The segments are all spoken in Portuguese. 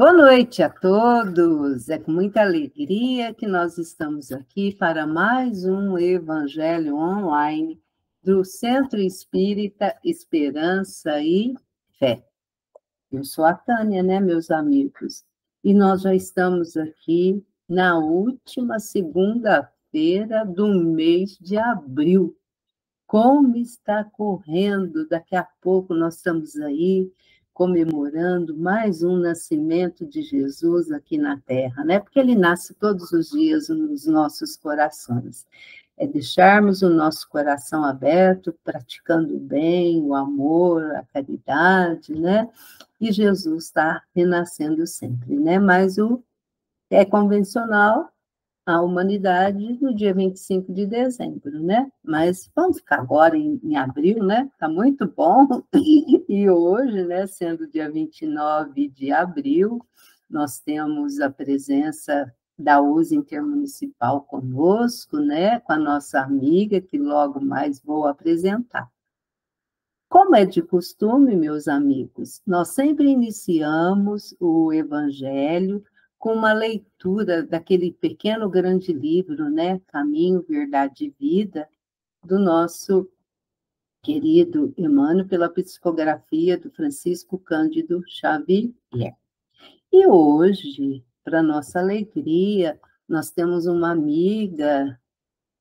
Boa noite a todos. É com muita alegria que nós estamos aqui para mais um Evangelho online do Centro Espírita Esperança e Fé. Eu sou a Tânia, né, meus amigos? E nós já estamos aqui na última segunda-feira do mês de abril. Como está correndo, daqui a pouco nós estamos aí comemorando mais um nascimento de Jesus aqui na Terra, né? Porque ele nasce todos os dias nos nossos corações. É deixarmos o nosso coração aberto, praticando o bem, o amor, a caridade, né? E Jesus está renascendo sempre, né? Mas o é convencional a humanidade no dia 25 de dezembro, né? Mas vamos ficar agora em abril, né? Tá muito bom. E hoje, né, sendo dia 29 de abril, nós temos a presença da USA Intermunicipal conosco, né? Com a nossa amiga, que logo mais vou apresentar. Como é de costume, meus amigos, nós sempre iniciamos o Evangelho com uma leitura daquele pequeno grande livro, né? Caminho, Verdade e Vida, do nosso querido Emmanuel, pela psicografia do Francisco Cândido Xavier. E hoje, para nossa alegria, nós temos uma amiga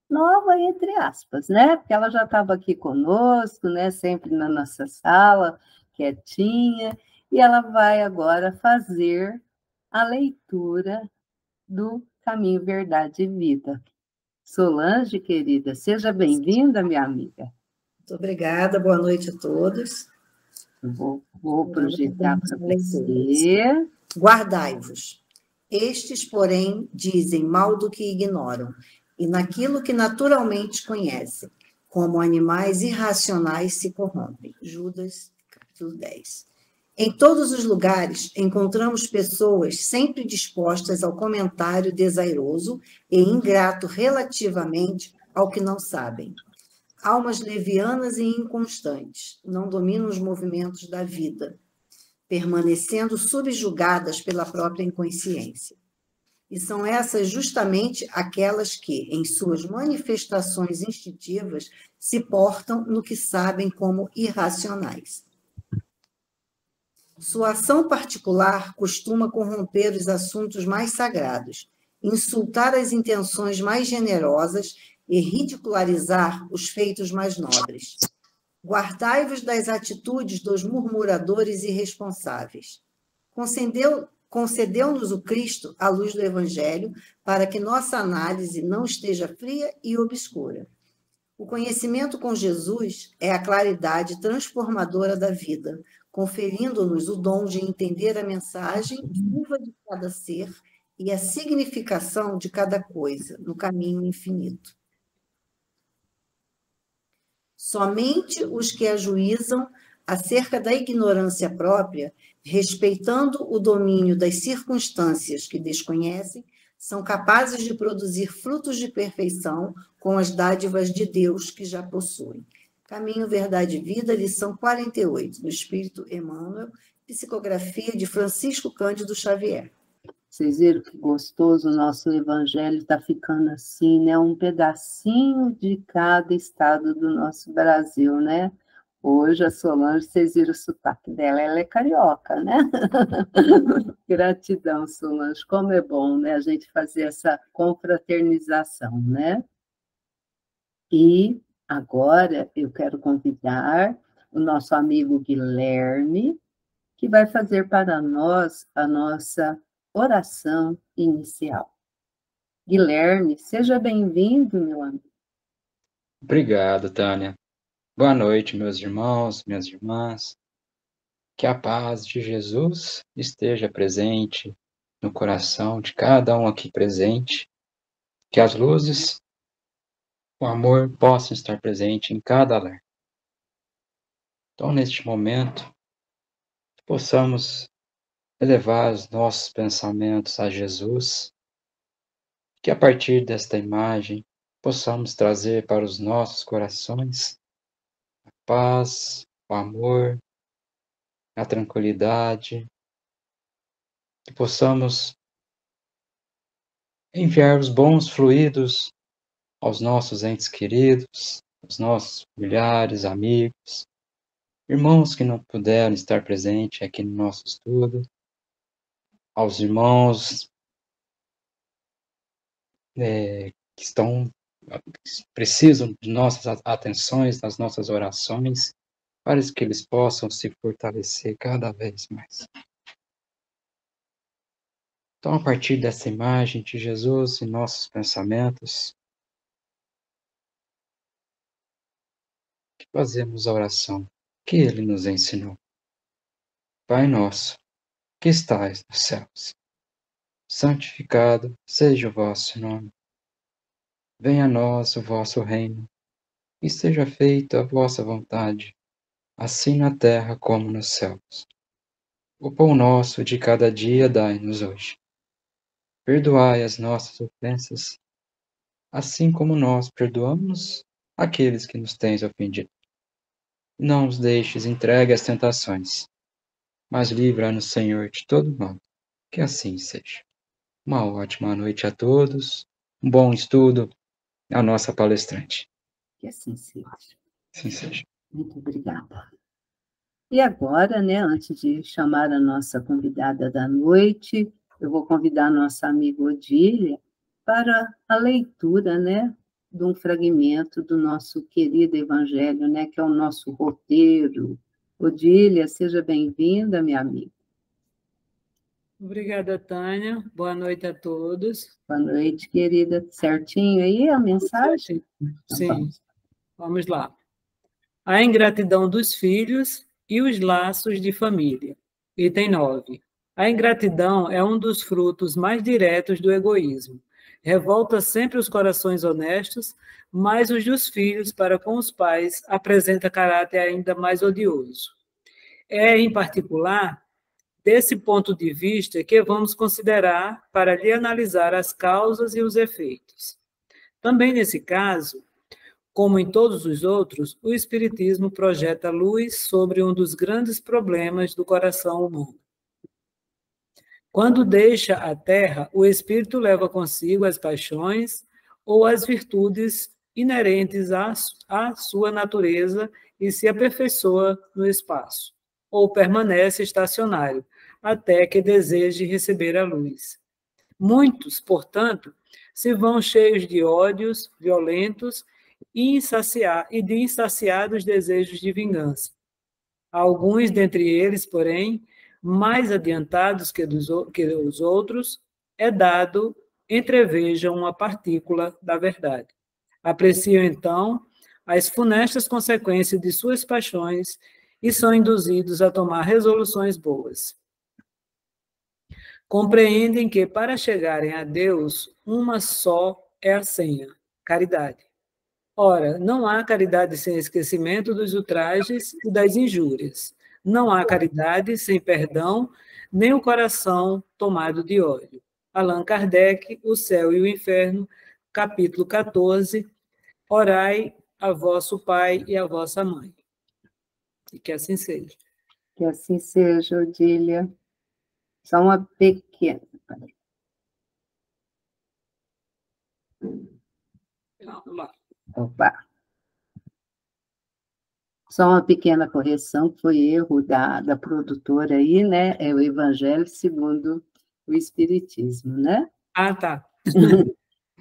nova, entre aspas, né? Porque ela já estava aqui conosco, né? Sempre na nossa sala, quietinha, e ela vai agora fazer a leitura do Caminho, Verdade e Vida. Solange, querida, seja bem-vinda, minha amiga. Muito obrigada, boa noite a todos. Vou projetar para você. Guardai-vos. Estes, porém, dizem mal do que ignoram, e naquilo que naturalmente conhecem, como animais irracionais se corrompem. Judas, capítulo 10. Em todos os lugares, encontramos pessoas sempre dispostas ao comentário desairoso e ingrato relativamente ao que não sabem. Almas levianas e inconstantes, não dominam os movimentos da vida, permanecendo subjugadas pela própria inconsciência. E são essas justamente aquelas que, em suas manifestações instintivas, se portam no que sabem como irracionais. Sua ação particular costuma corromper os assuntos mais sagrados, insultar as intenções mais generosas e ridicularizar os feitos mais nobres. Guardai-vos das atitudes dos murmuradores irresponsáveis. Concedeu-nos o Cristo a luz do Evangelho para que nossa análise não esteja fria e obscura. O conhecimento com Jesus é a claridade transformadora da vida, conferindo-nos o dom de entender a mensagem viva de cada ser e a significação de cada coisa no caminho infinito. Somente os que ajuizam acerca da ignorância própria, respeitando o domínio das circunstâncias que desconhecem, são capazes de produzir frutos de perfeição com as dádivas de Deus que já possuem. Caminho, Verdade e Vida, lição 48, do Espírito Emmanuel, psicografia de Francisco Cândido Xavier. Vocês viram que gostoso o nosso evangelho está ficando assim, né? Um pedacinho de cada estado do nosso Brasil, né? Hoje a Solange, vocês viram o sotaque dela, ela é carioca, né? Gratidão, Solange. Como é bom, né? A gente fazer essa confraternização, né? E agora eu quero convidar o nosso amigo Guilherme, que vai fazer para nós a nossa oração inicial. Guilherme, seja bem-vindo, meu amigo. Obrigado, Tânia. Boa noite, meus irmãos, minhas irmãs. Que a paz de Jesus esteja presente no coração de cada um aqui presente. Que as luzes, o amor possam estar presentes em cada lar. Então, neste momento, possamos elevar os nossos pensamentos a Jesus, que a partir desta imagem possamos trazer para os nossos corações a paz, o amor, a tranquilidade, que possamos enviar os bons fluidos aos nossos entes queridos, aos nossos familiares, amigos, irmãos que não puderam estar presentes aqui no nosso estudo, aos irmãos que precisam de nossas atenções, das nossas orações, para que eles possam se fortalecer cada vez mais. Então, a partir dessa imagem de Jesus em nossos pensamentos, que fazemos a oração que Ele nos ensinou. Pai nosso, que estais nos céus, santificado seja o vosso nome. Venha a nós o vosso reino, e seja feita a vossa vontade, assim na terra como nos céus. O pão nosso de cada dia dai-nos hoje. Perdoai as nossas ofensas, assim como nós perdoamos aqueles que nos têm ofendido. Não os deixes entregue às tentações, mas livra-nos, Senhor, de todo mal. Que assim seja. Uma ótima noite a todos, um bom estudo à nossa palestrante. Que assim seja. Assim seja. Muito obrigada. E agora, né, antes de chamar a nossa convidada da noite, eu vou convidar a nossa amiga Odília para a leitura, né, de um fragmento do nosso querido Evangelho, né, que é o nosso roteiro. Odília, seja bem-vinda, minha amiga. Obrigada, Tânia. Boa noite a todos. Boa noite, querida. Certinho aí a mensagem? Sim. Vamos lá. A ingratidão dos filhos e os laços de família. Item 9. A ingratidão é um dos frutos mais diretos do egoísmo. Revolta sempre os corações honestos, mas os dos filhos para com os pais apresenta caráter ainda mais odioso. É, em particular, desse ponto de vista que vamos considerar para lhe analisar as causas e os efeitos. Também nesse caso, como em todos os outros, o Espiritismo projeta luz sobre um dos grandes problemas do coração humano. Quando deixa a Terra, o Espírito leva consigo as paixões ou as virtudes inerentes à sua natureza e se aperfeiçoa no espaço, ou permanece estacionário, até que deseje receber a luz. Muitos, portanto, se vão cheios de ódios violentos e de insaciados desejos de vingança. Alguns dentre eles, porém, mais adiantados que os outros, é dado entrevejam uma partícula da verdade. Apreciam, então, as funestas consequências de suas paixões e são induzidos a tomar resoluções boas. Compreendem que, para chegarem a Deus, uma só é a senha: caridade. Ora, não há caridade sem esquecimento dos ultrajes e das injúrias. Não há caridade sem perdão, nem o coração tomado de ódio. Allan Kardec, O Céu e o Inferno, capítulo 14. Orai a vosso pai e a vossa mãe. E que assim seja. Que assim seja, Odília. Só uma pequena. Vamos lá. Opa! Só uma pequena correção, que foi erro da produtora aí, né? É o Evangelho segundo o Espiritismo, né? Ah, tá.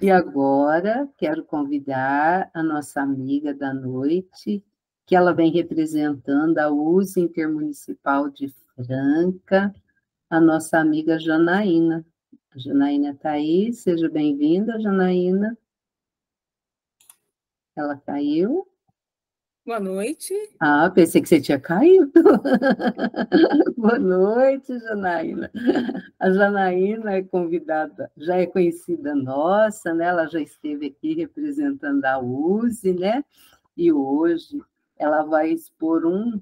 E agora quero convidar a nossa amiga da noite, que ela vem representando a USA Intermunicipal de Franca, a nossa amiga Janaína. A Janaína está aí, seja bem-vinda, Janaína. Ela caiu? Boa noite. Ah, pensei que você tinha caído. Boa noite, Janaína. A Janaína é convidada, já é conhecida nossa, né? Ela já esteve aqui representando a USE, né? E hoje ela vai expor um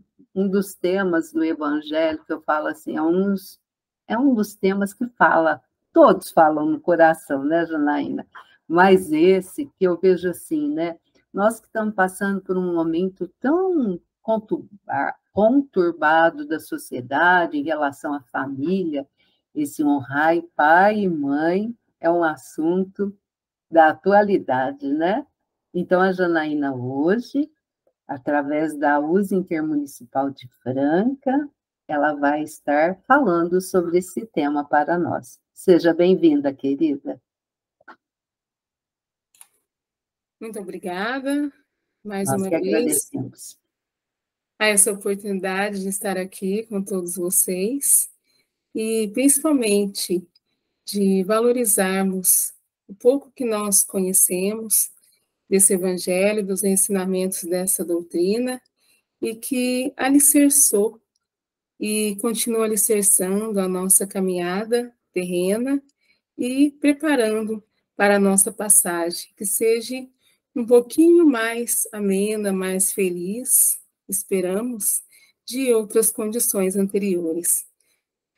dos temas do Evangelho, que eu falo assim, é um dos temas que todos falam no coração, né, Janaína? Mas esse que eu vejo assim, né? Nós que estamos passando por um momento tão conturbado da sociedade em relação à família, Esse honrar pai e mãe é um assunto da atualidade, né? Então, a Janaína hoje, através da USA Intermunicipal de Franca, ela vai estar falando sobre esse tema para nós. Seja bem-vinda, querida. Muito obrigada, mais Nós uma que vez, agradecemos. a essa oportunidade de estar aqui com todos vocês e, principalmente, de valorizarmos o pouco que nós conhecemos desse Evangelho, dos ensinamentos dessa doutrina e que alicerçou e continua alicerçando a nossa caminhada terrena e preparando para a nossa passagem, que seja um pouquinho mais amena, mais feliz, esperamos, de outras condições anteriores.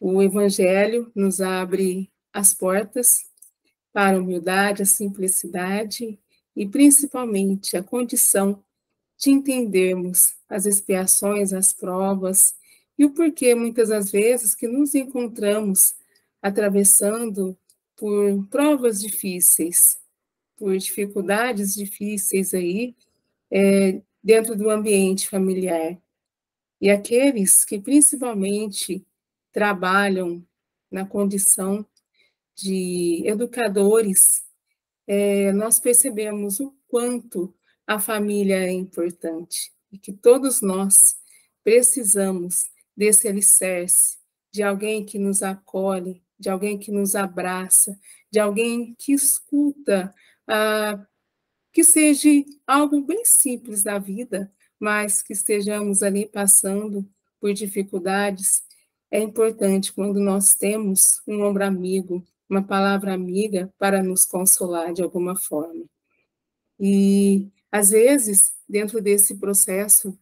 O Evangelho nos abre as portas para a humildade, a simplicidade e, principalmente, a condição de entendermos as expiações, as provas e o porquê, muitas das vezes, que nos encontramos atravessando por provas difíceis, por dificuldades difíceis aí, dentro do ambiente familiar. E aqueles que principalmente trabalham na condição de educadores, nós percebemos o quanto a família é importante e que todos nós precisamos desse alicerce, de alguém que nos acolhe, de alguém que nos abraça, de alguém que escuta, que seja algo bem simples da vida, mas que estejamos ali passando por dificuldades. É importante quando nós temos um ombro amigo, uma palavra amiga para nos consolar de alguma forma. E, às vezes, dentro desse processo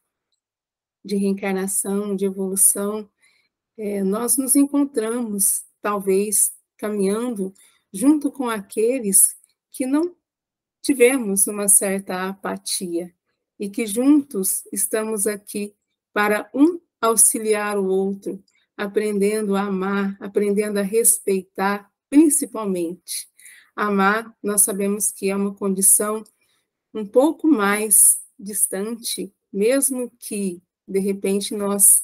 de reencarnação, de evolução, nós nos encontramos, talvez, caminhando junto com aqueles que não tivemos uma certa apatia e que juntos estamos aqui para um auxiliar o outro, aprendendo a amar, aprendendo a respeitar, principalmente. Amar, nós sabemos que é uma condição um pouco mais distante, mesmo que, de repente, nós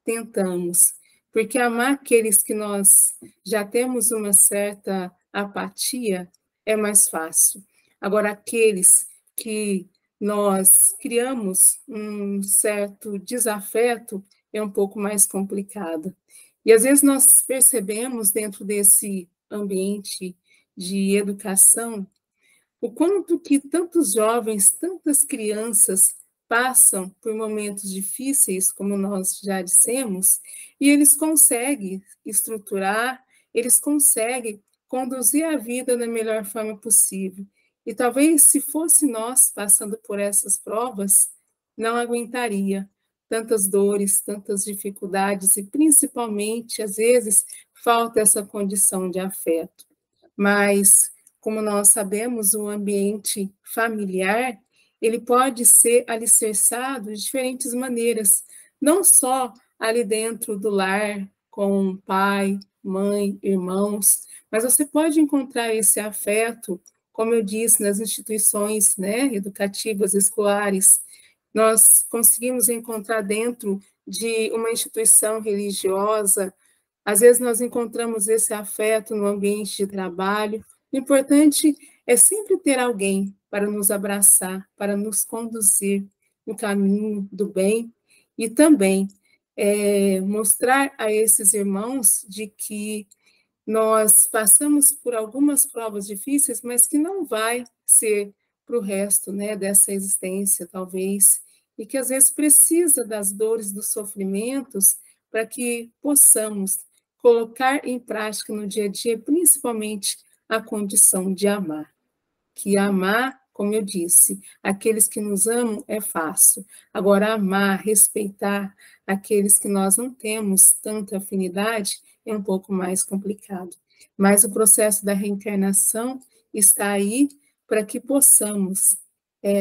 tentamos, porque amar aqueles que nós já temos uma certa apatia é mais fácil. Agora, aqueles que nós criamos um certo desafeto é um pouco mais complicado. E às vezes nós percebemos dentro desse ambiente de educação o quanto que tantos jovens, tantas crianças passam por momentos difíceis, como nós já dissemos, e eles conseguem estruturar, eles conseguem conduzir a vida da melhor forma possível. E talvez, se fosse nós passando por essas provas, não aguentaria tantas dores, tantas dificuldades, e principalmente, às vezes, falta essa condição de afeto. Mas, como nós sabemos, o ambiente familiar, ele pode ser alicerçado de diferentes maneiras, não só ali dentro do lar, com pai, mãe, irmãos, mas você pode encontrar esse afeto, como eu disse, nas instituições, né, educativas, escolares. Nós conseguimos encontrar dentro de uma instituição religiosa, às vezes nós encontramos esse afeto no ambiente de trabalho. O importante é sempre ter alguém para nos abraçar, para nos conduzir no caminho do bem e também mostrar a esses irmãos de que nós passamos por algumas provas difíceis, mas que não vai ser para o resto, né, dessa existência, talvez, e que às vezes precisa das dores, dos sofrimentos, para que possamos colocar em prática no dia a dia, principalmente a condição de amar. Que amar, como eu disse, aqueles que nos amam é fácil. Agora, amar, respeitar aqueles que nós não temos tanta afinidade é um pouco mais complicado. Mas o processo da reencarnação está aí para que possamos,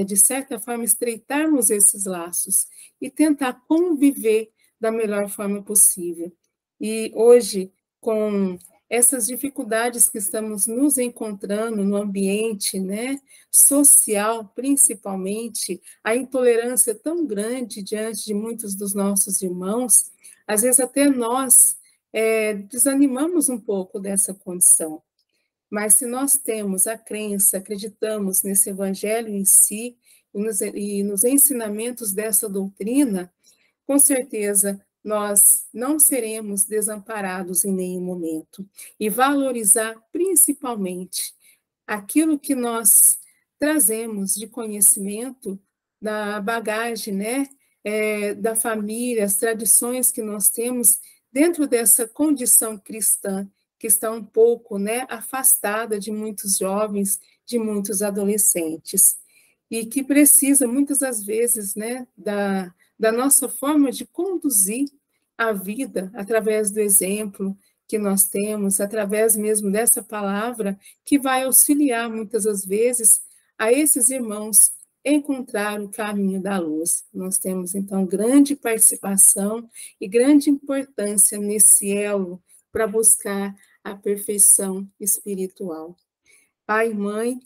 de certa forma, estreitarmos esses laços e tentar conviver da melhor forma possível. E hoje, com essas dificuldades que estamos nos encontrando no ambiente, né, social, principalmente, a intolerância tão grande diante de muitos dos nossos irmãos, às vezes até nós desanimamos um pouco dessa condição. Mas se nós temos a crença, acreditamos nesse evangelho em si e nos ensinamentos dessa doutrina, com certeza nós não seremos desamparados em nenhum momento. E valorizar principalmente aquilo que nós trazemos de conhecimento da bagagem, né, da família, as tradições que nós temos dentro dessa condição cristã, que está um pouco, né, afastada de muitos jovens, de muitos adolescentes, e que precisa, muitas das vezes, né, da nossa forma de conduzir a vida através do exemplo que nós temos, através mesmo dessa palavra, que vai auxiliar, muitas das vezes, a esses irmãos encontrar o caminho da luz. Nós temos, então, grande participação e grande importância nesse elo para buscar a perfeição espiritual. Pai e mãe,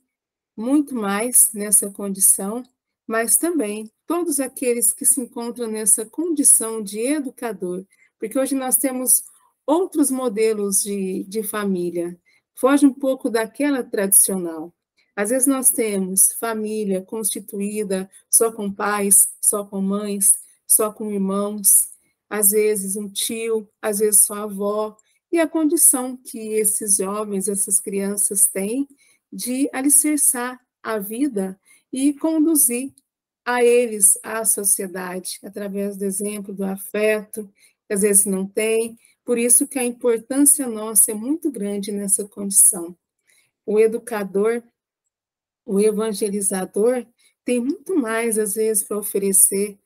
muito mais nessa condição, mas também todos aqueles que se encontram nessa condição de educador, porque hoje nós temos outros modelos de família, foge um pouco daquela tradicional. Às vezes nós temos família constituída só com pais, só com mães, só com irmãos, às vezes um tio, às vezes só a avó, e a condição que esses jovens, essas crianças têm de alicerçar a vida e conduzir a eles, à sociedade, através do exemplo, do afeto, que às vezes não tem. Por isso que a importância nossa é muito grande nessa condição. O educador, o evangelizador, tem muito mais, às vezes, para oferecer.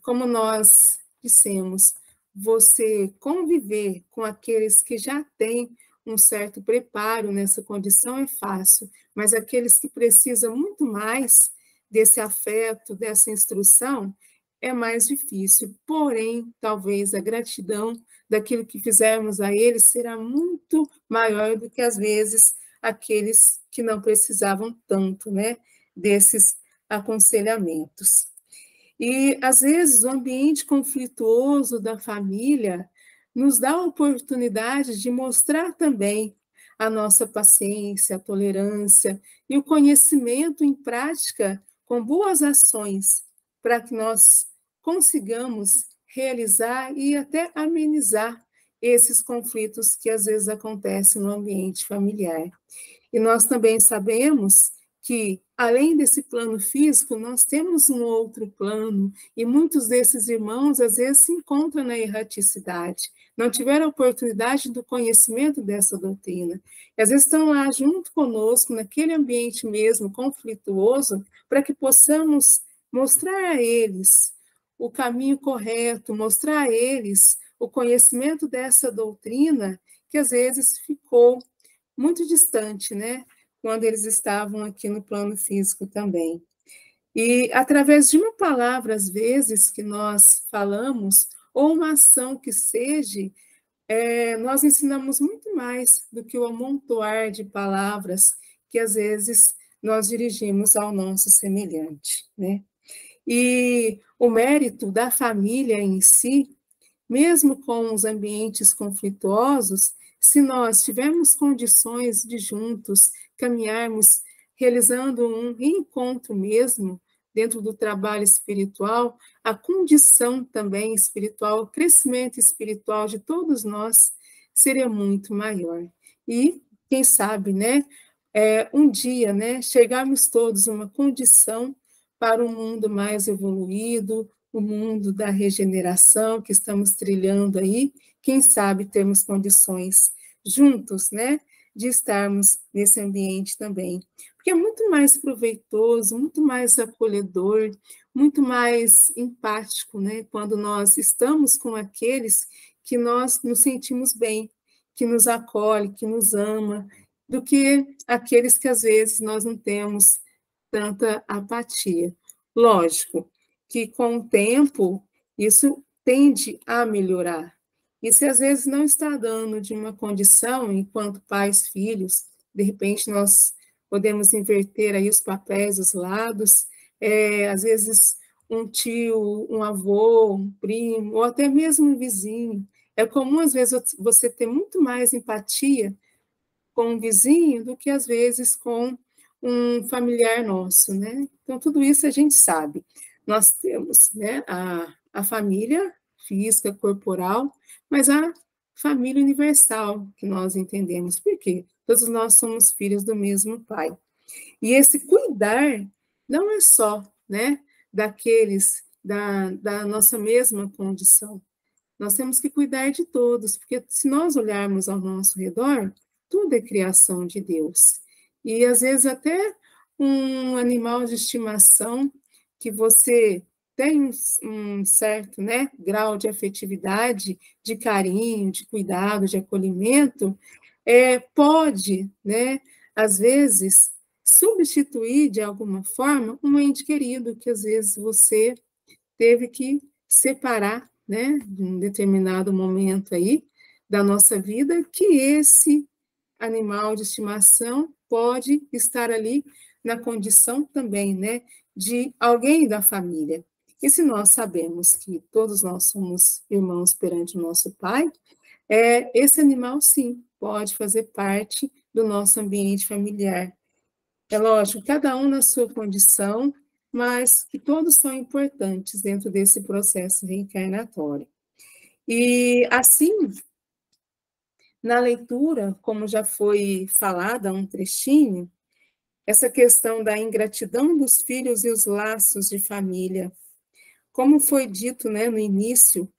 Como nós dissemos, você conviver com aqueles que já têm um certo preparo nessa condição é fácil, mas aqueles que precisam muito mais desse afeto, dessa instrução, é mais difícil. Porém, talvez a gratidão daquilo que fizermos a eles será muito maior do que, às vezes, aqueles que não precisavam tanto, né, desses aconselhamentos. E, às vezes, o ambiente conflituoso da família nos dá a oportunidade de mostrar também a nossa paciência, a tolerância e o conhecimento em prática com boas ações, para que nós consigamos realizar e até amenizar esses conflitos que às vezes acontecem no ambiente familiar. E nós também sabemos que, além desse plano físico, nós temos um outro plano, e muitos desses irmãos, às vezes, se encontram na erraticidade, não tiveram a oportunidade do conhecimento dessa doutrina, e às vezes estão lá junto conosco, naquele ambiente mesmo conflituoso, para que possamos mostrar a eles o caminho correto, mostrar a eles o conhecimento dessa doutrina, que às vezes ficou muito distante, né? Quando eles estavam aqui no plano físico também. E através de uma palavra, às vezes, que nós falamos, ou uma ação que seja, nós ensinamos muito mais do que o amontoar de palavras que, às vezes, nós dirigimos ao nosso semelhante, né? E o mérito da família em si, mesmo com os ambientes conflituosos, se nós tivermos condições de juntos caminharmos, realizando um reencontro mesmo dentro do trabalho espiritual, a condição também espiritual, o crescimento espiritual de todos nós seria muito maior. E, quem sabe, né, um dia, né, chegarmos todos a uma condição para um mundo mais evoluído, o mundo da regeneração que estamos trilhando aí, quem sabe termos condições juntos, né, de estarmos nesse ambiente também. Porque é muito mais proveitoso, muito mais acolhedor, muito mais empático, né, quando nós estamos com aqueles que nós nos sentimos bem, que nos acolhe, que nos ama, do que aqueles que às vezes nós não temos tanta apatia. Lógico que com o tempo isso tende a melhorar, E se às vezes não está dando de uma condição, enquanto pais, filhos, de repente nós podemos inverter aí os papéis, os lados, às vezes um tio, um avô, um primo, ou até mesmo um vizinho. É comum, às vezes, você ter muito mais empatia com um vizinho do que, às vezes, com um familiar nosso, né? Então, tudo isso a gente sabe. Nós temos, né, a família física, corporal, mas a família universal, que nós entendemos. Por quê? Todos nós somos filhos do mesmo pai. E esse cuidar não é só, né, daqueles da nossa mesma condição. Nós temos que cuidar de todos, porque se nós olharmos ao nosso redor, tudo é criação de Deus. E às vezes até um animal de estimação que você tem um certo, né, grau de afetividade, de carinho, de cuidado, de acolhimento, pode, né, às vezes, substituir de alguma forma um ente querido que às vezes você teve que separar, né, de um determinado momento aí da nossa vida, que esse animal de estimação pode estar ali na condição também, né, de alguém da família. E se nós sabemos que todos nós somos irmãos perante o nosso Pai, esse animal, sim, pode fazer parte do nosso ambiente familiar. É lógico, cada um na sua condição, mas que todos são importantes dentro desse processo reencarnatório. E, assim, na leitura, como já foi falada um trechinho, essa questão da ingratidão dos filhos e os laços de família. Como foi dito, né, no início,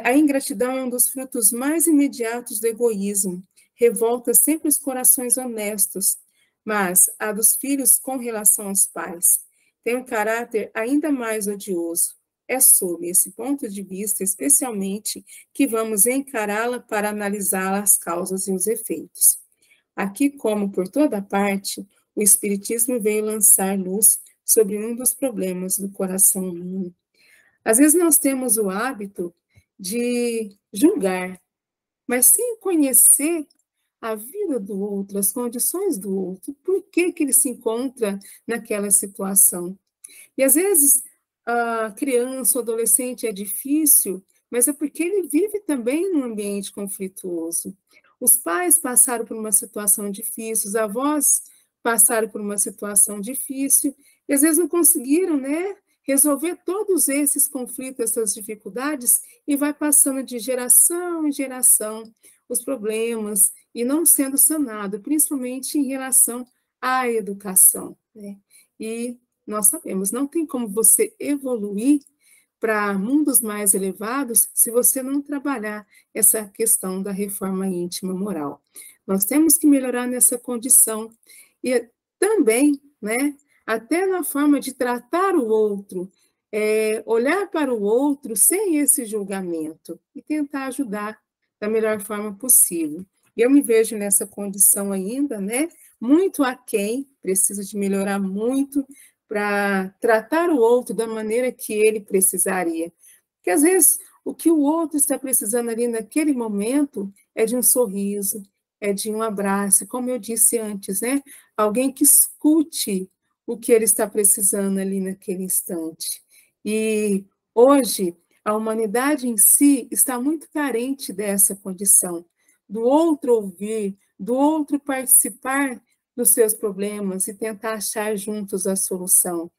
a ingratidão é um dos frutos mais imediatos do egoísmo, revolta sempre os corações honestos, mas a dos filhos com relação aos pais tem um caráter ainda mais odioso. É sob esse ponto de vista, especialmente, que vamos encará-la para analisar as causas e os efeitos. Aqui, como por toda parte, o Espiritismo veio lançar luz sobre um dos problemas do coração humano. Às vezes nós temos o hábito de julgar, mas sem conhecer a vida do outro, as condições do outro, por que ele se encontra naquela situação. E às vezes a criança, o adolescente é difícil, mas é porque ele vive também num ambiente conflituoso. Os pais passaram por uma situação difícil, os avós passaram por uma situação difícil, e às vezes não conseguiram, né, resolver todos esses conflitos, essas dificuldades, e vai passando de geração em geração os problemas, e não sendo sanado, principalmente em relação à educação, né? E nós sabemos, não tem como você evoluir para mundos mais elevados se você não trabalhar essa questão da reforma íntima moral. Nós temos que melhorar nessa condição. E também, né, até na forma de tratar o outro, olhar para o outro sem esse julgamento e tentar ajudar da melhor forma possível. Eu me vejo nessa condição ainda, né, muito aquém, preciso de melhorar muito para tratar o outro da maneira que ele precisaria. Porque, às vezes, o que o outro está precisando ali naquele momento é de um sorriso, é de um abraço, como eu disse antes, né? Alguém que escute o que ele está precisando ali naquele instante. E hoje, a humanidade em si está muito carente dessa condição, do outro ouvir, do outro participar dos seus problemas e tentar achar juntos a solução.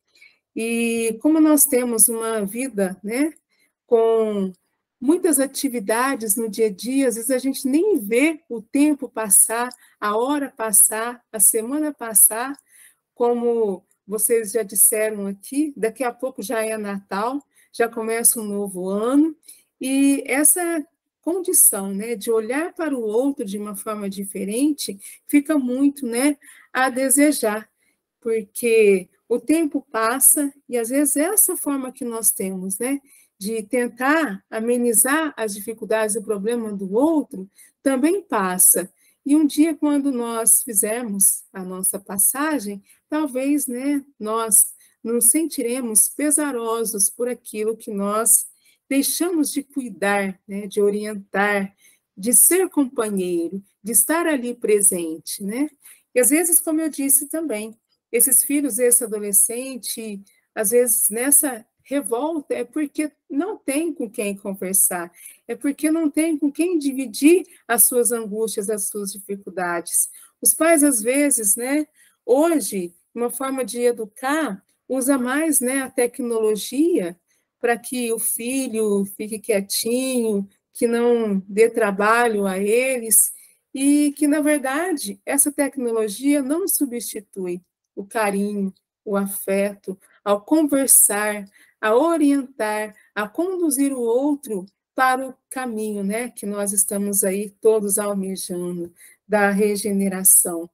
E como nós temos uma vida, né, com muitas atividades no dia a dia, às vezes a gente nem vê o tempo passar, a hora passar, a semana passar, como vocês já disseram aqui, daqui a pouco já é Natal, já começa um novo ano, e essa condição, né, de olhar para o outro de uma forma diferente, fica muito, né, a desejar, porque o tempo passa e às vezes essa forma que nós temos, né, de tentar amenizar as dificuldades e problema do outro, também passa. E um dia, quando nós fizermos a nossa passagem, talvez, né, nós nos sentiremos pesarosos por aquilo que nós deixamos de cuidar, né, de orientar, de ser companheiro, de estar ali presente, né? E às vezes, como eu disse também, esses filhos, esse adolescente, às vezes nessa revolta é porque não tem com quem conversar, é porque não tem com quem dividir as suas angústias, as suas dificuldades. Os pais, às vezes, né, hoje, uma forma de educar, usa mais, né, a tecnologia para que o filho fique quietinho, que não dê trabalho a eles, e que, na verdade, essa tecnologia não substitui o carinho, o afeto, ao conversar, a orientar, a conduzir o outro para o caminho, né, que nós estamos aí todos almejando, da regeneração.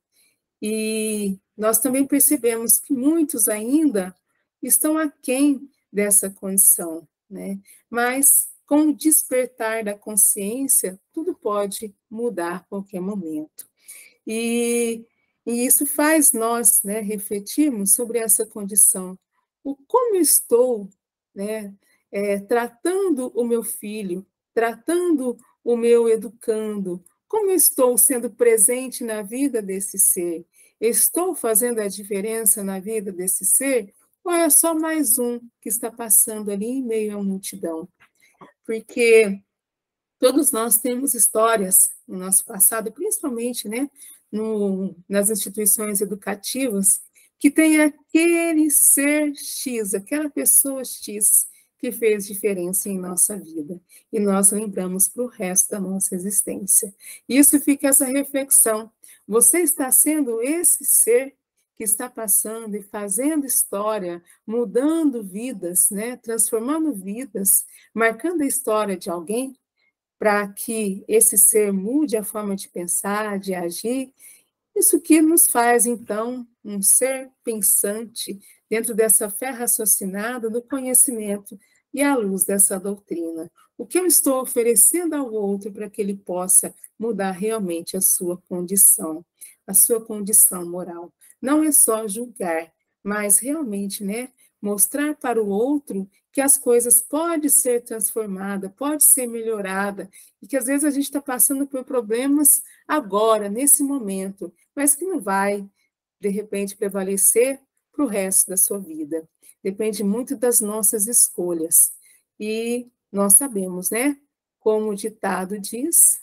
E nós também percebemos que muitos ainda estão aquém dessa condição, né? Mas com o despertar da consciência, tudo pode mudar a qualquer momento. E, e isso faz nós, né, refletirmos sobre essa condição. O como estou, né, tratando o meu filho, tratando o meu educando, como estou sendo presente na vida desse ser? Estou fazendo a diferença na vida desse ser? Ou é só mais um que está passando ali em meio à multidão? Porque todos nós temos histórias no nosso passado, principalmente, né, nas instituições educativas, que tem aquele ser X, aquela pessoa X que fez diferença em nossa vida. E nós lembramos para o resto da nossa existência. Isso fica essa reflexão. Você está sendo esse ser que está passando e fazendo história, mudando vidas, né, transformando vidas, marcando a história de alguém, para que esse ser mude a forma de pensar, de agir. Isso que nos faz, então, um ser pensante dentro dessa fé raciocinada do conhecimento e à luz dessa doutrina. O que eu estou oferecendo ao outro para que ele possa mudar realmente a sua condição moral. Não é só julgar, mas realmente, né, mostrar para o outro que as coisas podem ser transformadas, pode ser melhorada, e que às vezes a gente está passando por problemas agora, nesse momento, mas que não vai, de repente, prevalecer para o resto da sua vida. Depende muito das nossas escolhas. E nós sabemos, né? Como o ditado diz,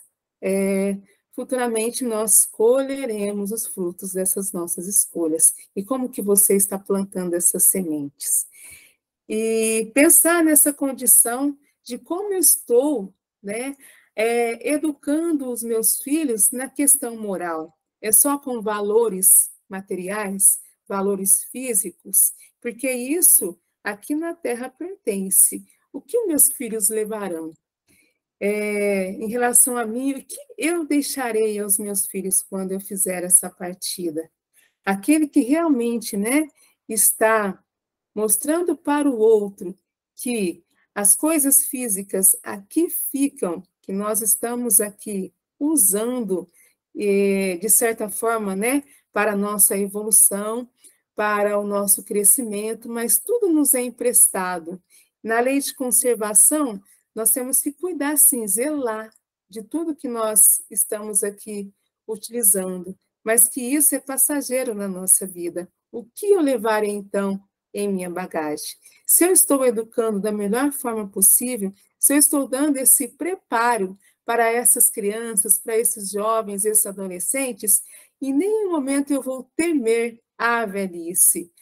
futuramente nós colheremos os frutos dessas nossas escolhas. E como que você está plantando essas sementes? E pensar nessa condição de como eu estou, né, educando os meus filhos na questão moral. É só com valores materiais, valores físicos, porque isso aqui na Terra pertence. O que meus filhos levarão? Em relação a mim, o que eu deixarei aos meus filhos quando eu fizer essa partida? Aquele que realmente, né, está mostrando para o outro que as coisas físicas aqui ficam, que nós estamos aqui usando, de certa forma, né, para a nossa evolução, para o nosso crescimento, mas tudo nos é emprestado. Na lei de conservação, nós temos que cuidar, sim, zelar de tudo que nós estamos aqui utilizando, mas que isso é passageiro na nossa vida. O que eu levarei, então, em minha bagagem? Se eu estou educando da melhor forma possível, se eu estou dando esse preparo para essas crianças, para esses jovens, esses adolescentes, em nenhum momento eu vou temer a velhice,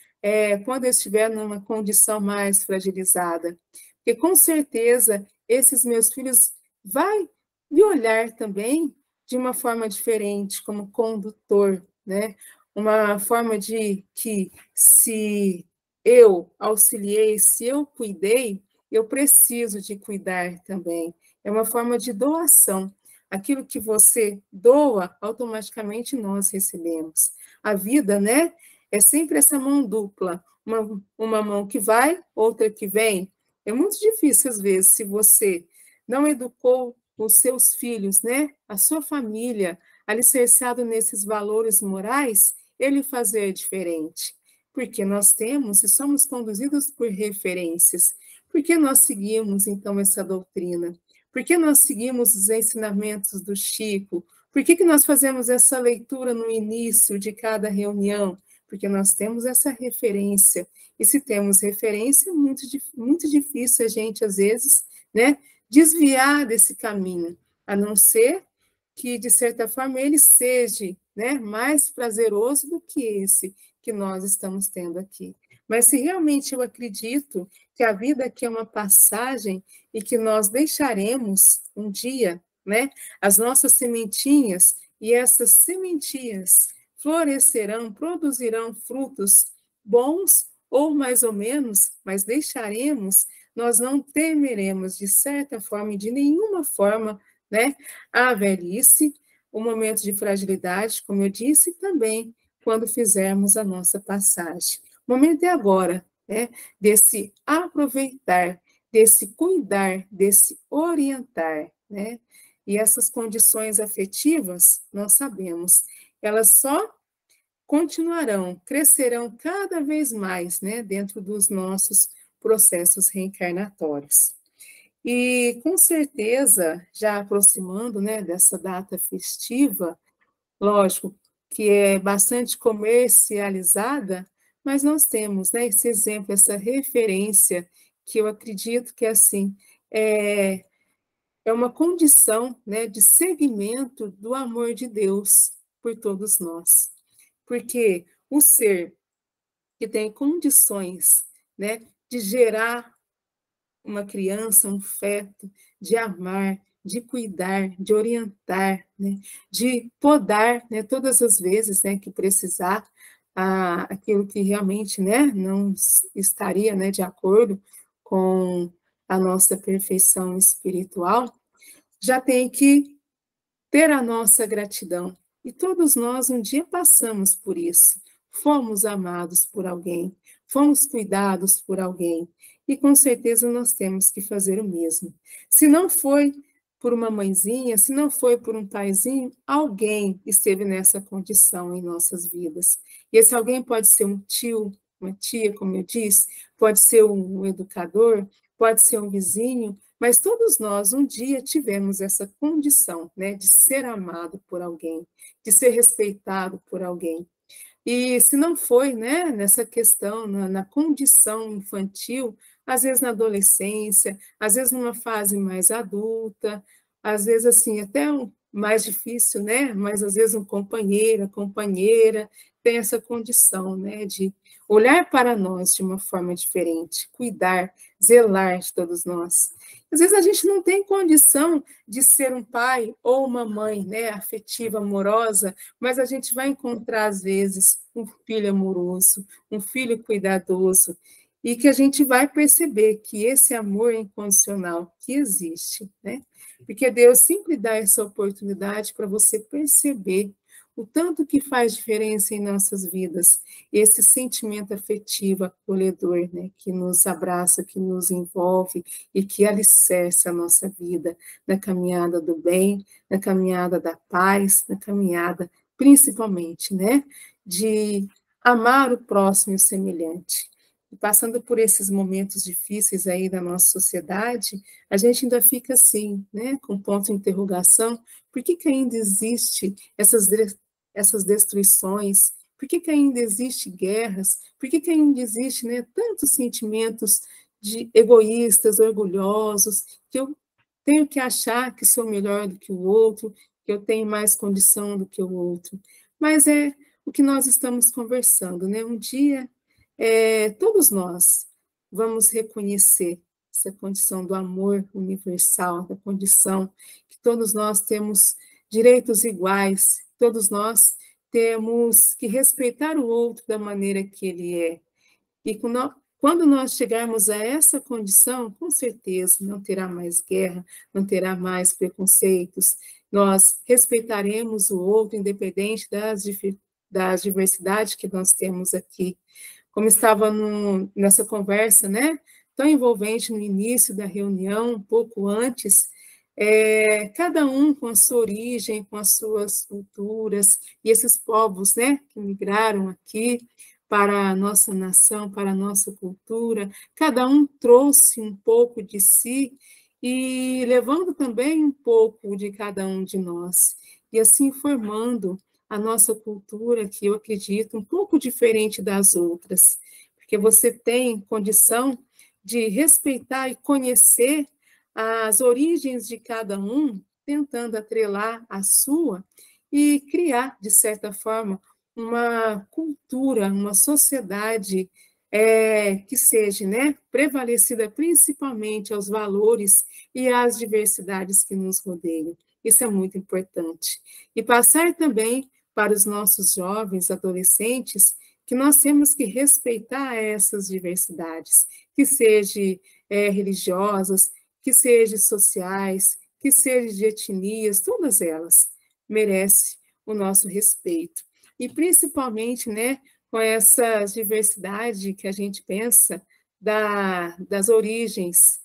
quando eu estiver numa condição mais fragilizada. Porque, com certeza, esses meus filhos vão me olhar também de uma forma diferente, como condutor, né? Uma forma de que, se eu auxiliei, se eu cuidei, eu preciso de cuidar também. É uma forma de doação. Aquilo que você doa, automaticamente nós recebemos. A vida, né? É sempre essa mão dupla. Uma mão que vai, outra que vem. É muito difícil, às vezes, se você não educou os seus filhos, né? A sua família, alicerçado nesses valores morais, ele fazer diferente. Porque nós temos e somos conduzidos por referências. Por que nós seguimos, então, essa doutrina? Por que nós seguimos os ensinamentos do Chico? Por que nós fazemos essa leitura no início de cada reunião? Porque nós temos essa referência. E se temos referência, é muito difícil a gente, às vezes, né, desviar desse caminho, a não ser que, de certa forma, ele seja, né, mais prazeroso do que esse que nós estamos tendo aqui. Mas se realmente eu acredito que a vida aqui é uma passagem e que nós deixaremos um dia, né, as nossas sementinhas, e essas sementinhas florescerão, produzirão frutos bons ou mais ou menos, mas deixaremos, nós não temeremos, de certa forma e de nenhuma forma, né, a velhice, o momento de fragilidade, como eu disse, também quando fizermos a nossa passagem. O momento é agora, né, desse aproveitar, desse cuidar, desse orientar, né? E essas condições afetivas, nós sabemos, elas só continuarão, crescerão cada vez mais, né, dentro dos nossos processos reencarnatórios. E, com certeza, já aproximando, né, dessa data festiva, lógico que é bastante comercializada, mas nós temos, né, esse exemplo, essa referência, que eu acredito que, assim, é uma condição, né, de seguimento do amor de Deus por todos nós. Porque o ser que tem condições, né, de gerar uma criança, um feto, de amar, de cuidar, de orientar, né, de podar, né, todas as vezes, né, que precisar, aquilo que realmente, né, não estaria, né, de acordo com a nossa perfeição espiritual, já tem que ter a nossa gratidão. E todos nós um dia passamos por isso. Fomos amados por alguém, fomos cuidados por alguém. E com certeza nós temos que fazer o mesmo. Se não foi por uma mãezinha, se não foi por um paizinho, alguém esteve nessa condição em nossas vidas. E esse alguém pode ser um tio, uma tia, como eu disse, pode ser um educador, pode ser um vizinho, mas todos nós um dia tivemos essa condição, né, de ser amado por alguém, de ser respeitado por alguém. E se não foi, né, nessa questão, na condição infantil, às vezes na adolescência, às vezes numa fase mais adulta, às vezes assim, até mais difícil, né, mas às vezes um companheiro, companheira, tem essa condição, né, de olhar para nós de uma forma diferente, cuidar, zelar de todos nós. Às vezes a gente não tem condição de ser um pai ou uma mãe, né, afetiva, amorosa, mas a gente vai encontrar, às vezes, um filho amoroso, um filho cuidadoso, e que a gente vai perceber que esse amor incondicional que existe, né? Porque Deus sempre dá essa oportunidade para você perceber o tanto que faz diferença em nossas vidas, esse sentimento afetivo, acolhedor, né, que nos abraça, que nos envolve e que alicerça a nossa vida na caminhada do bem, na caminhada da paz, na caminhada, principalmente, né, de amar o próximo e o semelhante. E passando por esses momentos difíceis aí da nossa sociedade, a gente ainda fica assim, né, com ponto de interrogação, por que ainda existe essas destruições? Por que ainda existe guerras? Por que ainda existe, né, tantos sentimentos de egoístas, orgulhosos, que eu tenho que achar que sou melhor do que o outro, que eu tenho mais condição do que o outro? Mas é o que nós estamos conversando, né? Um dia, todos nós vamos reconhecer essa condição do amor universal, da condição que todos nós temos direitos iguais, todos nós temos que respeitar o outro da maneira que ele é. E quando nós chegarmos a essa condição, com certeza não terá mais guerra, não terá mais preconceitos, nós respeitaremos o outro, independente das diversidades que nós temos aqui. Como estava nessa conversa, né, tão envolvente no início da reunião, um pouco antes, cada um com a sua origem, com as suas culturas, e esses povos, né, que migraram aqui, para a nossa nação, para a nossa cultura. Cada um trouxe um pouco de si e levando também um pouco de cada um de nós. E assim formando a nossa cultura, que eu acredito um pouco diferente das outras, porque você tem condição de respeitar e conhecer as origens de cada um, tentando atrelar a sua e criar, de certa forma, uma cultura, uma sociedade que seja, né, prevalecida principalmente aos valores e às diversidades que nos rodeiam. Isso é muito importante. E passar também para os nossos jovens, adolescentes, que nós temos que respeitar essas diversidades, que sejam religiosas, que sejam sociais, que sejam de etnias, todas elas merecem o nosso respeito. E principalmente, né, com essa diversidade que a gente pensa das origens,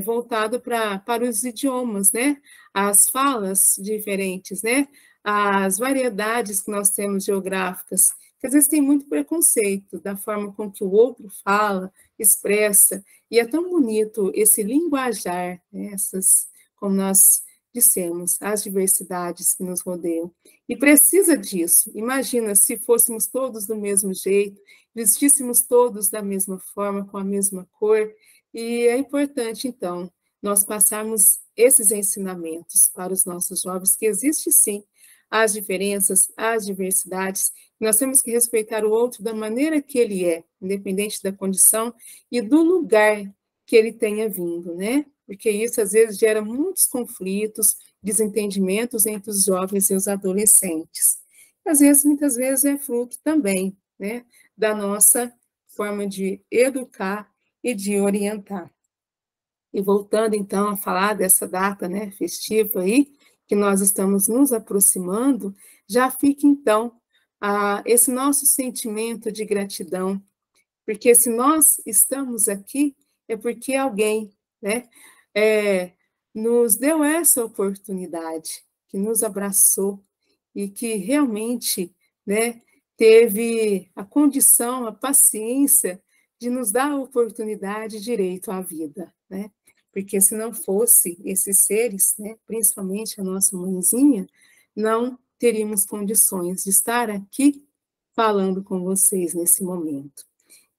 voltado para os idiomas, né, as falas diferentes, né, as variedades que nós temos geográficas, que às vezes tem muito preconceito da forma com que o outro fala, expressa, e é tão bonito esse linguajar, né, essas, como nós dissemos, as diversidades que nos rodeiam. E precisa disso. Imagina se fôssemos todos do mesmo jeito, vestíssemos todos da mesma forma, com a mesma cor. E é importante, então, nós passarmos esses ensinamentos para os nossos jovens, que existe sim as diferenças, as diversidades. Nós temos que respeitar o outro da maneira que ele é, independente da condição e do lugar que ele tenha vindo, né? Porque isso às vezes gera muitos conflitos, desentendimentos entre os jovens e os adolescentes. Às vezes, muitas vezes é fruto também, né, da nossa forma de educar e de orientar. E voltando então a falar dessa data, né, festiva aí, que nós estamos nos aproximando, já fica então esse nosso sentimento de gratidão, porque se nós estamos aqui é porque alguém, né, nos deu essa oportunidade, que nos abraçou e que realmente, né, teve a condição, a paciência de nos dar a oportunidade, direito à vida, né? Porque se não fosse esses seres, né, principalmente a nossa mãezinha, não teríamos condições de estar aqui falando com vocês nesse momento.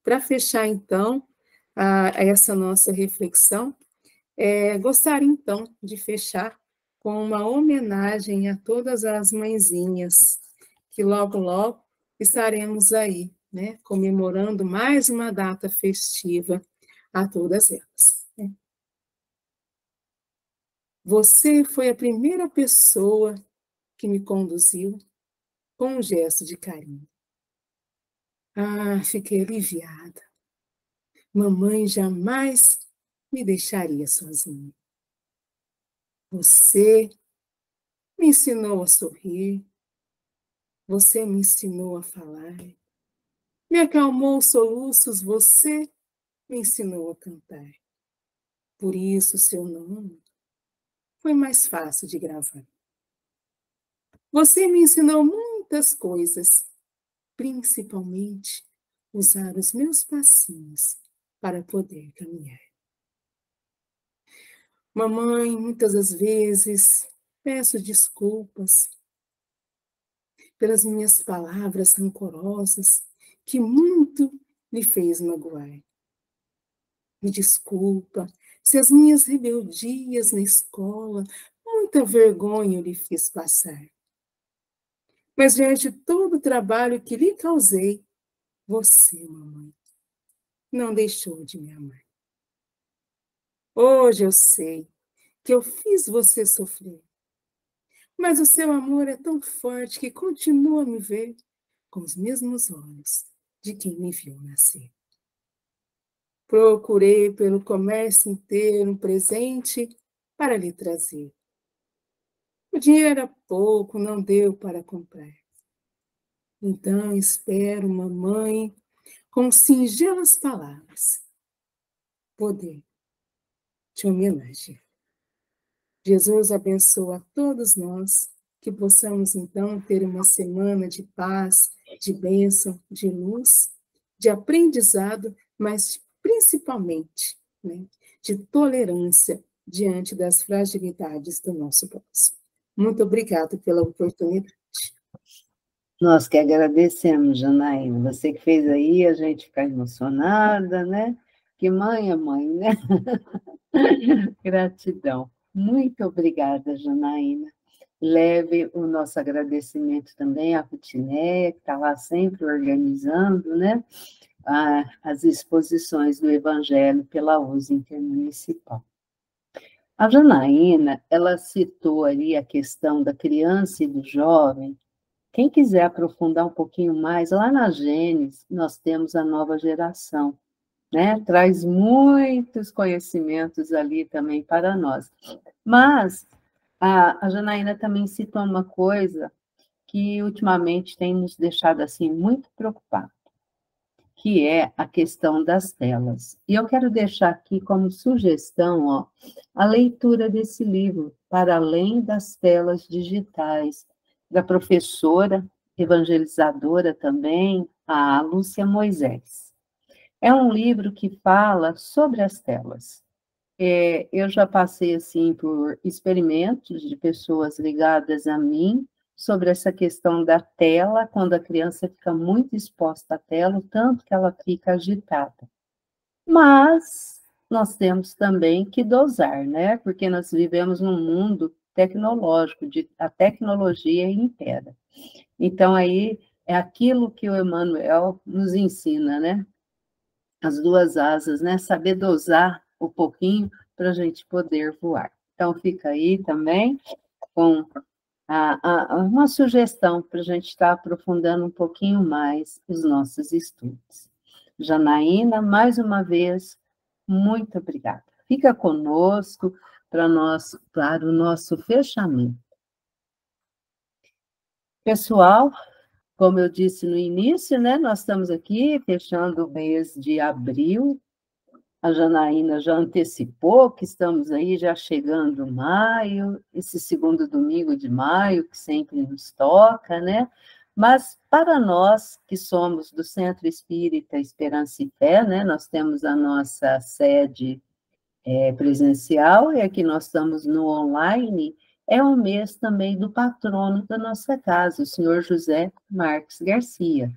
Para fechar, então, essa nossa reflexão, gostaria, então, de fechar com uma homenagem a todas as mãezinhas, que logo, logo estaremos aí, né, comemorando mais uma data festiva a todas elas. Né? Você foi a primeira pessoa que me conduziu com um gesto de carinho. Fiquei aliviada. Mamãe jamais me deixaria sozinha. Você me ensinou a sorrir, você me ensinou a falar, me acalmou os soluços, você me ensinou a cantar. Por isso, seu nome foi mais fácil de gravar. Você me ensinou muitas coisas, principalmente usar os meus passinhos para poder caminhar. Mamãe, muitas das vezes, peço desculpas pelas minhas palavras rancorosas, que muito me fez magoar. Me desculpa se as minhas rebeldias na escola, muita vergonha eu lhe fiz passar. Mas diante de todo o trabalho que lhe causei, você, mamãe, não deixou de me amar. Hoje eu sei que eu fiz você sofrer, mas o seu amor é tão forte que continua a me ver com os mesmos olhos de quem me viu nascer. Procurei pelo comércio inteiro um presente para lhe trazer. O dinheiro era pouco, não deu para comprar. Então espero, mamãe, com singelas palavras, poder te homenagear. Jesus abençoa a todos nós, que possamos então ter uma semana de paz de bênção, de luz, de aprendizado, mas principalmente, né, de tolerância diante das fragilidades do nosso próximo. Muito obrigada pela oportunidade. Nós que agradecemos, Janaína. Você que fez aí a gente ficar emocionada, né? Que mãe é mãe, né? Gratidão. Muito obrigada, Janaína. Leve o nosso agradecimento também à Rutineia, que está lá sempre organizando, né? As exposições do Evangelho pela USE Intermunicipal. A Janaína, ela citou ali a questão da criança e do jovem. Quem quiser aprofundar um pouquinho mais, lá na Gênesis, nós temos a nova geração, né? Traz muitos conhecimentos ali também para nós. Mas a Janaína também citou uma coisa que ultimamente tem nos deixado assim muito preocupados, que é a questão das telas. E eu quero deixar aqui como sugestão, ó, a leitura desse livro, Para Além das Telas Digitais, da professora, evangelizadora também, a Lúcia Moisés. É um livro que fala sobre as telas. Eu já passei, assim, por experimentos de pessoas ligadas a mim, sobre essa questão da tela, quando a criança fica muito exposta à tela, o tanto que ela fica agitada. Mas nós temos também que dosar, né? Porque nós vivemos num mundo tecnológico, a tecnologia impera. Então, aí é aquilo que o Emmanuel nos ensina, né? As duas asas, né? Saber dosar um pouquinho para a gente poder voar. Então, fica aí também com uma sugestão para a gente estar aprofundando um pouquinho mais os nossos estudos. Janaína, mais uma vez, muito obrigada. Fica conosco para o nosso fechamento. Pessoal, como eu disse no início, né, nós estamos aqui fechando o mês de abril. A Janaína já antecipou que estamos aí já chegando maio, esse segundo domingo de maio, que sempre nos toca, né? Mas para nós que somos do Centro Espírita Esperança e Fé, né? Nós temos a nossa sede presencial, e aqui nós estamos no online, é o mês também do patrono da nossa casa, o senhor José Marques Garcia.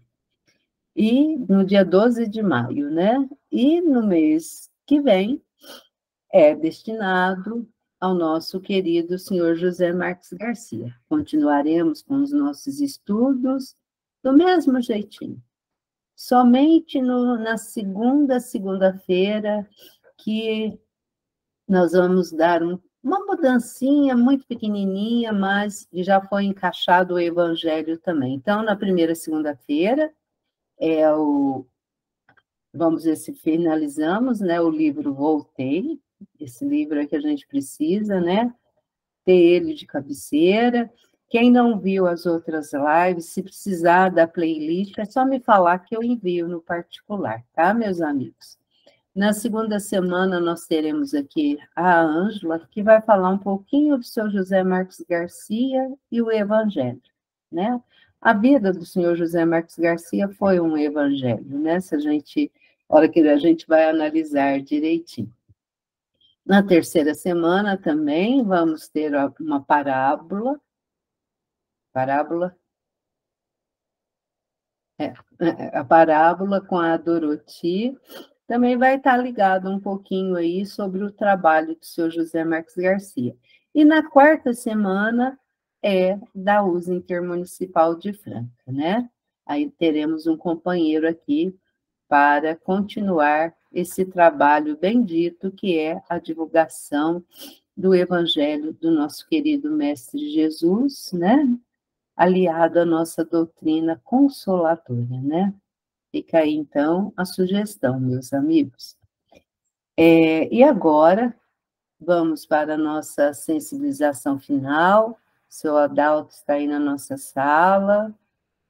E no dia 12 de maio, né? E no mês que vem é destinado ao nosso querido senhor José Marques Garcia. Continuaremos com os nossos estudos do mesmo jeitinho. Somente na segunda-feira que nós vamos dar uma mudancinha muito pequenininha, mas já foi encaixado o evangelho também. Então, na primeira segunda-feira, vamos ver se finalizamos, né, o livro Voltei, esse livro é que a gente precisa, né, ter ele de cabeceira. Quem não viu as outras lives, se precisar da playlist, é só me falar que eu envio no particular, tá, meus amigos? Na segunda semana, nós teremos aqui a Ângela, que vai falar um pouquinho do seu José Marques Garcia e o Evangelho, né? A vida do senhor José Marques Garcia foi um evangelho, né? Hora que a gente vai analisar direitinho. Na terceira semana também vamos ter uma parábola, a parábola com a Doroti, também vai estar ligado um pouquinho aí sobre o trabalho do senhor José Marques Garcia. E na quarta semana é da USE Intermunicipal de Franca, né? Aí teremos um companheiro aqui para continuar esse trabalho bendito que é a divulgação do Evangelho do nosso querido Mestre Jesus, né? Aliado à nossa doutrina consoladora, né? Fica aí, então, a sugestão, meus amigos. E agora, vamos para a nossa sensibilização final. O seu Adalto está aí na nossa sala.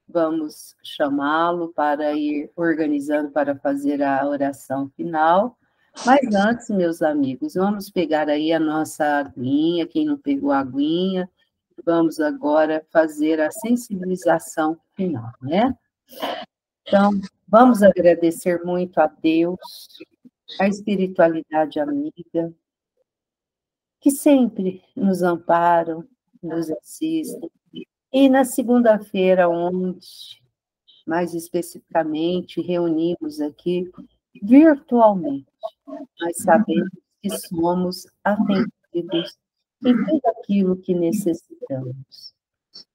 Vamos chamá-lo para ir organizando para fazer a oração final. Mas antes, meus amigos, vamos pegar aí a nossa aguinha, quem não pegou a aguinha, vamos agora fazer a sensibilização final, né? Então, vamos agradecer muito a Deus, a espiritualidade amiga, que sempre nos amparam, nos assistem. E na segunda-feira, onde, mais especificamente, reunimos aqui virtualmente, nós sabemos que somos atendidos em tudo aquilo que necessitamos.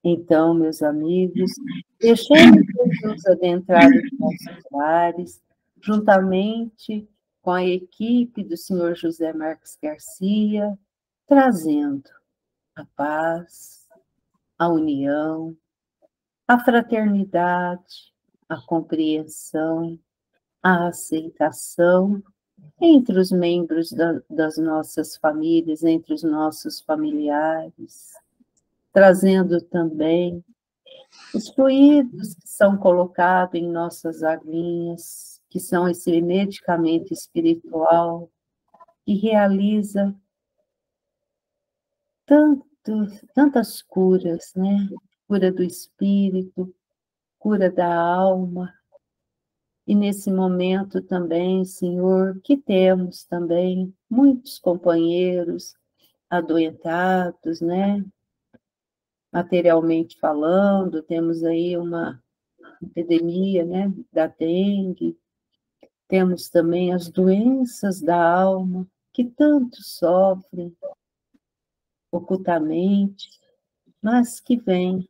Então, meus amigos, deixemos Jesus adentrar os nossos lares, juntamente com a equipe do senhor José Marques Garcia, trazendo a paz, a união, a fraternidade, a compreensão, a aceitação entre os membros das nossas famílias, entre os nossos familiares, trazendo também os fluidos que são colocados em nossas aguinhas, que são esse medicamento espiritual que realiza tantas curas, né? Cura do espírito, cura da alma. E nesse momento também, Senhor, que temos também muitos companheiros adoentados, né? Materialmente falando, temos aí uma epidemia, né, da dengue, temos também as doenças da alma, que tanto sofrem ocultamente, mas que vêm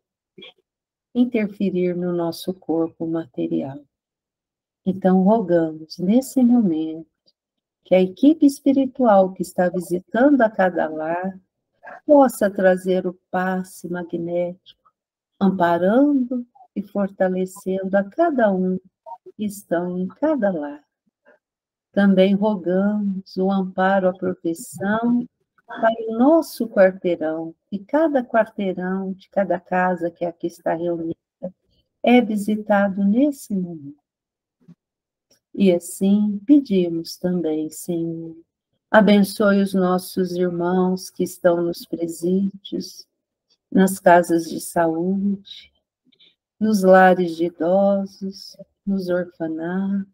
interferir no nosso corpo material. Então, rogamos, nesse momento, que a equipe espiritual que está visitando a cada lar possa trazer o passe magnético, amparando e fortalecendo a cada um que estão em cada lar. Também rogamos o amparo, a proteção para o nosso quarteirão, e cada quarteirão de cada casa que aqui está reunida é visitado nesse momento. E assim pedimos também, Senhor, abençoe os nossos irmãos que estão nos presídios, nas casas de saúde, nos lares de idosos, nos orfanatos.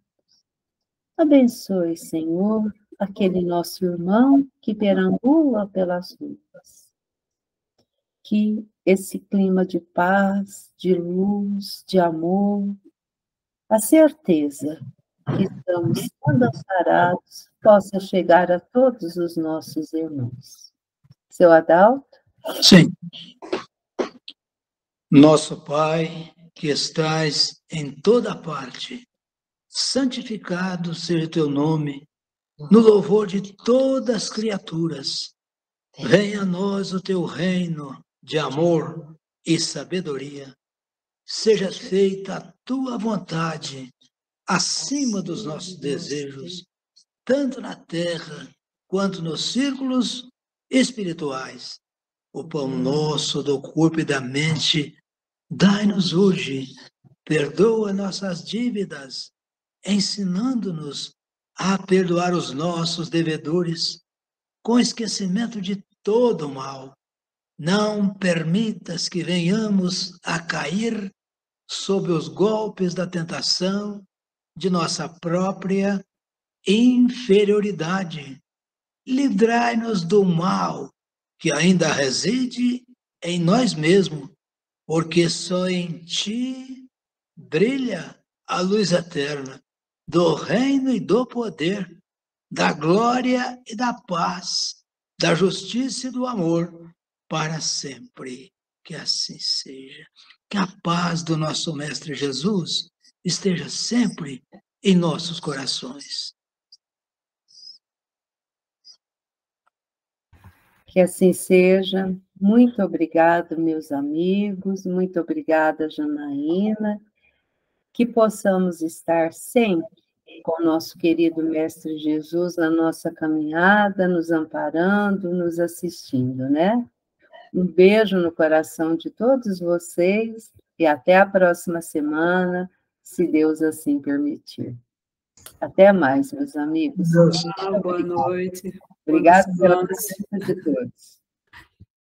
Abençoe, Senhor, aquele nosso irmão que perambula pelas ruas. Que esse clima de paz, de luz, de amor, a certeza que estamos sendo amparados possa chegar a todos os nossos irmãos. Seu Adalto? Sim. Nosso Pai, que estais em toda parte, santificado seja o teu nome, no louvor de todas as criaturas. Venha a nós o teu reino de amor e sabedoria. Seja feita a tua vontade, acima dos nossos desejos, tanto na terra quanto nos círculos espirituais. O pão nosso do corpo e da mente, dai-nos hoje. Perdoa nossas dívidas, ensinando-nos a perdoar os nossos devedores, com esquecimento de todo o mal. Não permitas que venhamos a cair sob os golpes da tentação de nossa própria inferioridade. Livrai-nos do mal que ainda reside em nós mesmos, porque só em ti brilha a luz eterna do reino e do poder, da glória e da paz, da justiça e do amor, para sempre. Que assim seja. Que a paz do nosso Mestre Jesus esteja sempre em nossos corações. Que assim seja. Muito obrigada, meus amigos. Muito obrigada, Janaína. Que possamos estar sempre com o nosso querido Mestre Jesus na nossa caminhada, nos amparando, nos assistindo, né? Um beijo no coração de todos vocês e até a próxima semana, se Deus assim permitir. Até mais, meus amigos. Boa noite. Obrigada pela presença de todos.